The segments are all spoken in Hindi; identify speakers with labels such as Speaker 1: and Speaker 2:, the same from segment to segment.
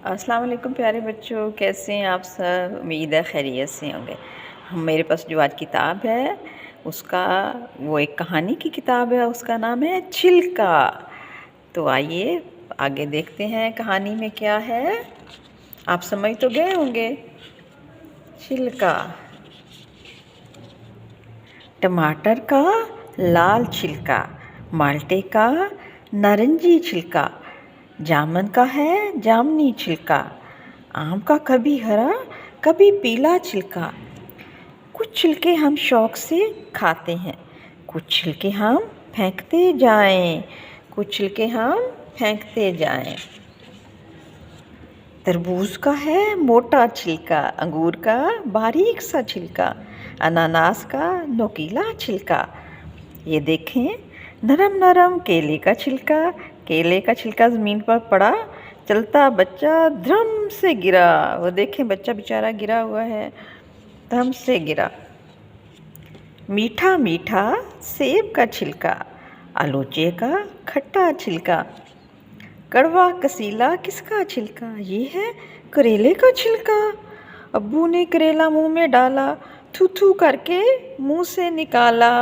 Speaker 1: अस्सलाम वालेकुम प्यारे बच्चों, कैसे हैं आप सब। उम्मीद है खैरियत से होंगे। मेरे पास जो आज किताब है उसका वो एक कहानी की किताब है, उसका नाम है छिलका। तो आइए आगे देखते हैं कहानी में क्या है। आप समझ तो गए होंगे। छिलका। टमाटर का लाल छिलका, माल्टे का नारंगी छिलका, जामुन का है जामुनी छिलका, आम का कभी हरा कभी पीला छिलका। कुछ छिलके हम शौक से खाते हैं, कुछ छिलके हम फेंकते जाएं, कुछ छिलके हम फेंकते जाएं। तरबूज का है मोटा छिलका, अंगूर का बारीक सा छिलका, अनानास का नोकीला छिलका। ये देखें नरम नरम केले का छिलका, केले का छिलका ज़मीन पर पड़ा, चलता बच्चा धम से गिरा। वो देखें बच्चा बेचारा गिरा हुआ है, धम से गिरा। मीठा मीठा सेब का छिलका, आलूचे का खट्टा छिलका, कड़वा कसीला किसका छिलका, ये है करेले का छिलका। अब्बू ने करेला मुंह में डाला, थू थू करके मुंह से निकाला।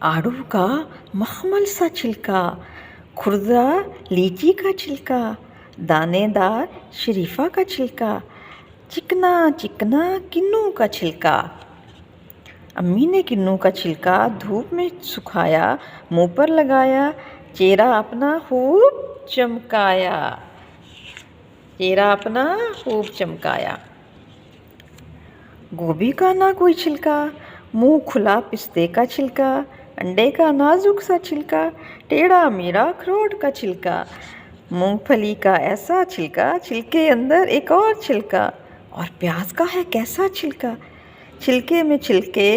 Speaker 1: आड़ू का मखमल सा छिलका, खुरदरा लीची का छिलका, दानेदार शरीफा का छिलका, चिकना चिकना किन्नू का छिलका। अम्मी ने किन्नू का छिलका धूप में सुखाया, मुंह पर लगाया, चेहरा अपना खूब चमकाया, चेहरा अपना खूब चमकाया। गोभी का ना कोई छिलका, मुंह खुला पिस्ते का छिलका, अंडे का नाजुक सा छिलका, टेढ़ा मेढ़ा अखरोट का छिलका, मूंगफली का ऐसा छिलका, छिलके अंदर एक और छिलका, और प्याज का है कैसा छिलका। छिलके में छिलके,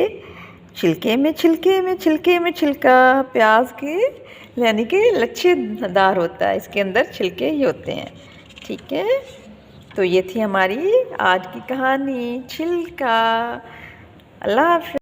Speaker 1: छिलके में छिलके में छिलके में छिलका। प्याज के यानी कि लच्छेदार होता है, इसके अंदर छिलके ही होते हैं। ठीक है, तो ये थी हमारी आज की कहानी छिलका। अल्लाह हाफ़िज़।